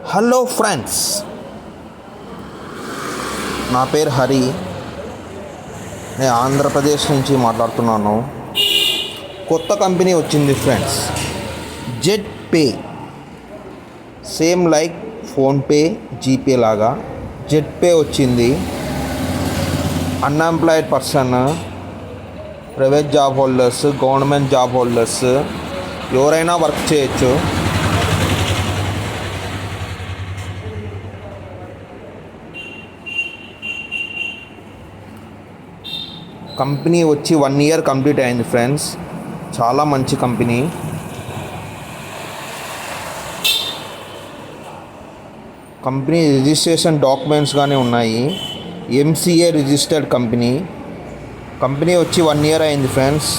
Hello friends, నా పేరు హరి. నేను ఆంధ్రప్రదేశ్ నుంచి మాట్లాడుతున్నాను. కొత్త కంపెనీ వచ్చింది friends, jet pay. Same like PhonePe, GPay లాగా జెట్ పే వచ్చింది. Unemployed person, private job holders, government job holders ఎవరైనా వర్క్ చేయొచ్చు. కంపెనీ వచ్చి 1 year కంప్లీట్ అయింది ఫ్రెండ్స్. చాలా మంచి కంపెనీ. కంపెనీ రిజిస్ట్రేషన్ డాక్యుమెంట్స్ కానీ ఉన్నాయి. MCA registered company. కంపెనీ వచ్చి 1 year అయింది friends.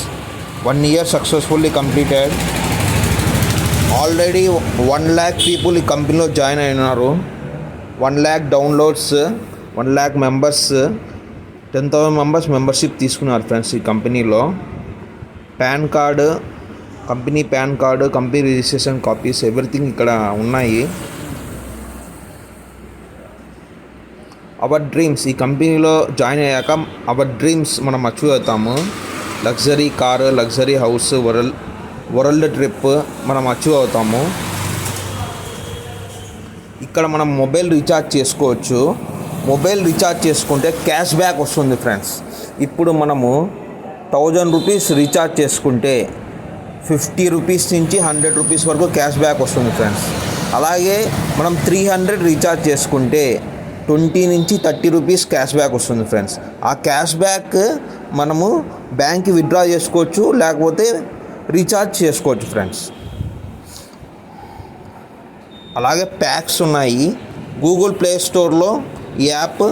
1 year successfully completed. Already 1 lakh people ఈ కంపెనీలో జాయిన్ అయినారు. 1 lakh downloads, 1 lakh members, 10,000 members membership తీసుకున్నారు ఫ్రెండ్స్ ఈ కంపెనీలో. Pan card, company pan card, company registration copies, everything ఇక్కడ ఉన్నాయి. అవర్ డ్రీమ్స్, ఈ కంపెనీలో జాయిన్ అయ్యాక అవర్ డ్రీమ్స్ మనం అచీవ్ అవుతాము. Luxury car, luxury house, world trip మనం అచీవ్ అవుతాము. ఇక్కడ మనం మొబైల్ రీఛార్జ్ చేసుకోవచ్చు. మొబైల్ రీఛార్జ్ చేసుకుంటే క్యాష్ బ్యాక్ వస్తుంది ఫ్రెండ్స్. ఇప్పుడు మనము 1000 రూపీస్ రీఛార్జ్ చేసుకుంటే 50 రూపీస్ నుంచి 100 రూపీస్ వరకు క్యాష్ బ్యాక్ వస్తుంది ఫ్రెండ్స్. అలాగే మనం 300 రీఛార్జ్ చేసుకుంటే 20 నుంచి 30 రూపీస్ క్యాష్ బ్యాక్ వస్తుంది ఫ్రెండ్స్. ఆ క్యాష్ బ్యాక్ మనము బ్యాంక్కి విత్డ్రా చేసుకోవచ్చు, లేకపోతే రీఛార్జ్ చేసుకోవచ్చు ఫ్రెండ్స్. అలాగే ప్యాక్స్ ఉన్నాయి. గూగుల్ ప్లే స్టోర్లో ఈ app,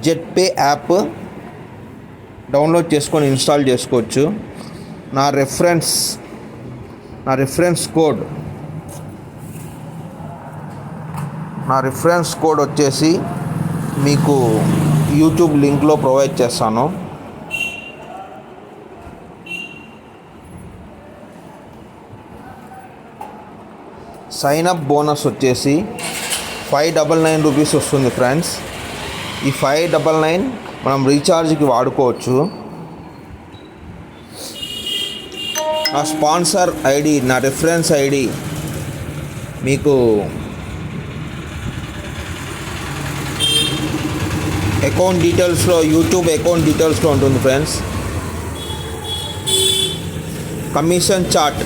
jet pay app download చేసుకొని ఇన్స్టాల్ చేసుకోవచ్చు. నా రిఫరెన్స్ కోడ్ వచ్చేసి మీకు యూట్యూబ్ లింక్లో ప్రొవైడ్ చేస్తాను. సైన్ అప్ బోనస్ వచ్చేసి 599 రూపీస్ వస్తుంది ఫ్రెండ్స్. ఈ 599 మనం రీఛార్జ్కి వాడుకోవచ్చు. నా స్పాన్సర్ ఐడి, నా రిఫరెన్స్ ఐడి మీకు అకౌంట్ డీటెయిల్స్లో, యూట్యూబ్ అకౌంట్ డీటెయిల్స్లో ఉంటుంది ఫ్రెండ్స్. కమిషన్ చార్ట్,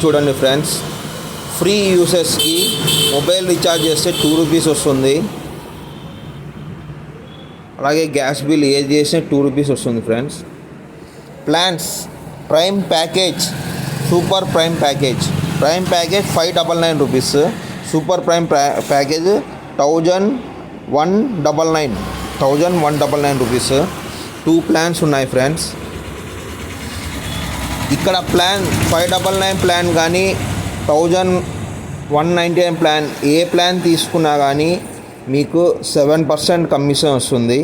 చూడండి ఫ్రెండ్స్. ఫ్రీ యూసెస్కి మొబైల్ రీఛార్జ్ చేస్తే 2 రూపీస్ వస్తుంది. అలాగే గ్యాస్ బిల్ ఏది చేస్తే 2 రూపీస్ వస్తుంది friends. Plans, prime package, super prime package. 599 rupees. Super prime package 1199 rupees. 2 plans ఉన్నాయి ఫ్రెండ్స్. ఇక్కడ ప్లాన్ 599 ప్లాన్ కానీ 1199 ప్లాన్, ఏ ప్లాన్ తీసుకున్నా కానీ మీకు 7% కమిషన్ వస్తుంది.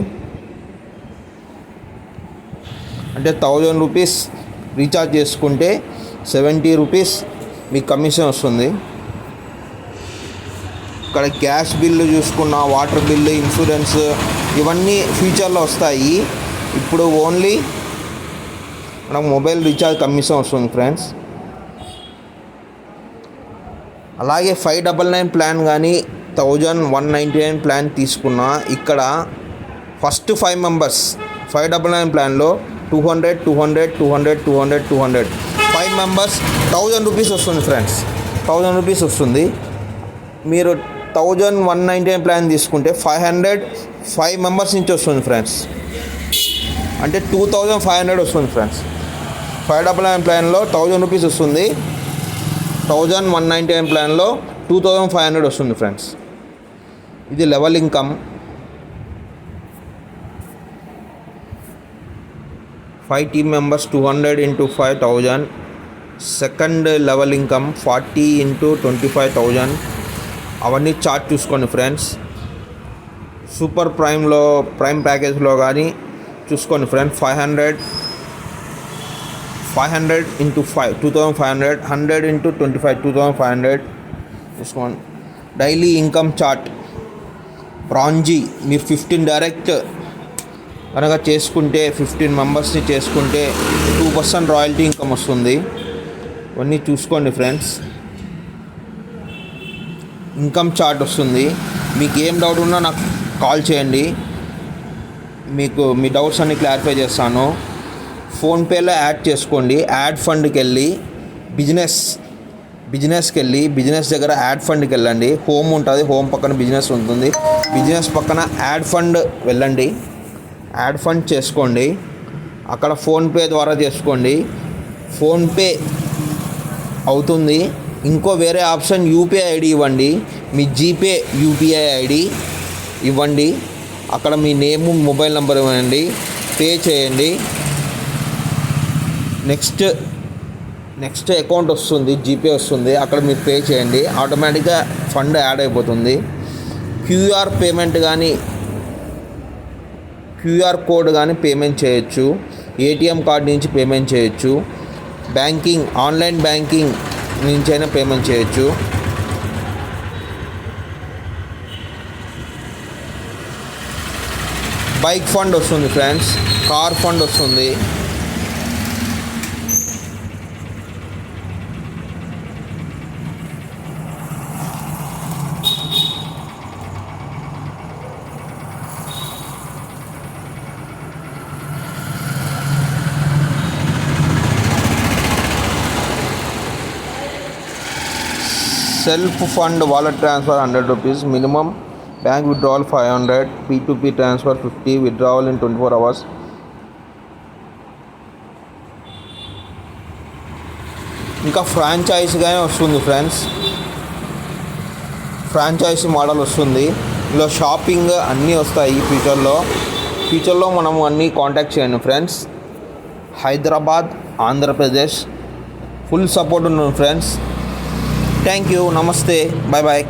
అంటే 1000 రూపీస్ రీఛార్జ్ చేసుకుంటే 70 రూపీస్ మీకు కమిషన్ వస్తుంది. ఇక్కడ గ్యాస్ బిల్లు చూసుకున్న, వాటర్ బిల్లు, ఇన్సూరెన్స్ ఇవన్నీ ఫ్యూచర్లో వస్తాయి. ఇప్పుడు ఓన్లీ మనకు మొబైల్ రీఛార్జ్ కమిషన్ వస్తుంది ఫ్రెండ్స్. అలాగే 599 ప్లాన్ కానీ 1199 ప్లాన్ తీసుకున్నా, ఇక్కడ ఫస్ట్ 5 మెంబర్స్ 599 ప్లాన్లో 200 5 మెంబర్స్ 1000 రూపీస్ వస్తుంది ఫ్రెండ్స్. 1000 రూపీస్ వస్తుంది. మీరు 1199 ప్లాన్ తీసుకుంటే 5 మెంబర్స్ నుంచి వస్తుంది ఫ్రెండ్స్. అంటే 2500 వస్తుంది ఫ్రెండ్స్. 599 ప్లాన్లో 1000 రూపీస్ వస్తుంది. 1199 ప్లాన్లో 2500 వస్తుంది ఫ్రెండ్స్. ఇది level income. 5 team members 200 into 5000. Second level income 40 into 25,000. అవన్నీ చార్ట్ చూసుకోండి ఫ్రెండ్స్. సూపర్ ప్రైమ్ ప్యాకేజ్లో కానీ చూసుకోండి ఫ్రెండ్స్. 500 into 5 2500, 100 into 25 2500. చూసుకోండి. డైలీ ఇన్కమ్ చార్ట్ బ్రాంజీ మీరు 15 డైరెక్ట్ కనుక చేసుకుంటే 15 మెంబర్స్ని చేసుకుంటే 2% రాయల్టీ ఇన్కమ్ వస్తుంది. ఇవన్నీ చూసుకోండి ఫ్రెండ్స్. ఇన్కమ్ చార్ట్ వస్తుంది. మీకు ఏం డౌట్ ఉన్నా నాకు కాల్ చేయండి, మీకు మీ డౌట్స్ అన్ని క్లారిఫై చేస్తాను. ఫోన్పేలో యాడ్ చేసుకోండి. యాడ్ ఫండ్కి వెళ్ళి బిజినెస్కి వెళ్ళి బిజినెస్ దగ్గర యాడ్ ఫండ్కి వెళ్ళండి. హోమ్ ఉంటుంది, హోమ్ పక్కన బిజినెస్ ఉంటుంది, బిజినెస్ పక్కన యాడ్ ఫండ్ వెళ్ళండి. యాడ్ ఫండ్ చేసుకోండి. అక్కడ ఫోన్పే ద్వారా చేసుకోండి. ఫోన్పే అవుతుంది. ఇంకో వేరే ఆప్షన్ యూపీఐ ఐడి ఇవ్వండి. మీ జీపే యూపీఐ ఐడి ఇవ్వండి. అక్కడ మీ నేమ్ మొబైల్ నెంబర్ ఇవ్వండి, పే చేయండి. నెక్స్ట్ అకౌంట్ వస్తుంది, జీపే వస్తుంది, అక్కడ మీరు పే చేయండి. ఆటోమేటిక్గా ఫండ్ యాడ్ అయిపోతుంది. క్యూఆర్ పేమెంట్ కానీ క్యూఆర్ కోడ్ కానీ పేమెంట్ చేయొచ్చు. ఏటీఎం కార్డ్ నుంచి పేమెంట్ చేయొచ్చు. బ్యాంకింగ్ ఆన్లైన్ బ్యాంకింగ్ నుంచైనా పేమెంట్ చేయొచ్చు. బైక్ ఫండ్ వస్తుంది ఫ్రెండ్స్, కార్ ఫండ్ వస్తుంది. Self fund wallet transfer 100 rupees minimum, bank withdrawal 500, P2P transfer 50, withdrawal in 24 hours. ఇంకా ఫ్రాంచైజీగానే వస్తుంది ఫ్రెండ్స్, ఫ్రాంచైజీ మోడల్ వస్తుంది. ఇందులో షాపింగ్ అన్నీ వస్తాయి. ఫ్యూచర్లో మనము అన్నీ కాంటాక్ట్ చేయండి friends. Hyderabad, Andhra Pradesh full support ఉంది ఫ్రెండ్స్. Thank you. నమస్తే. Bye bye.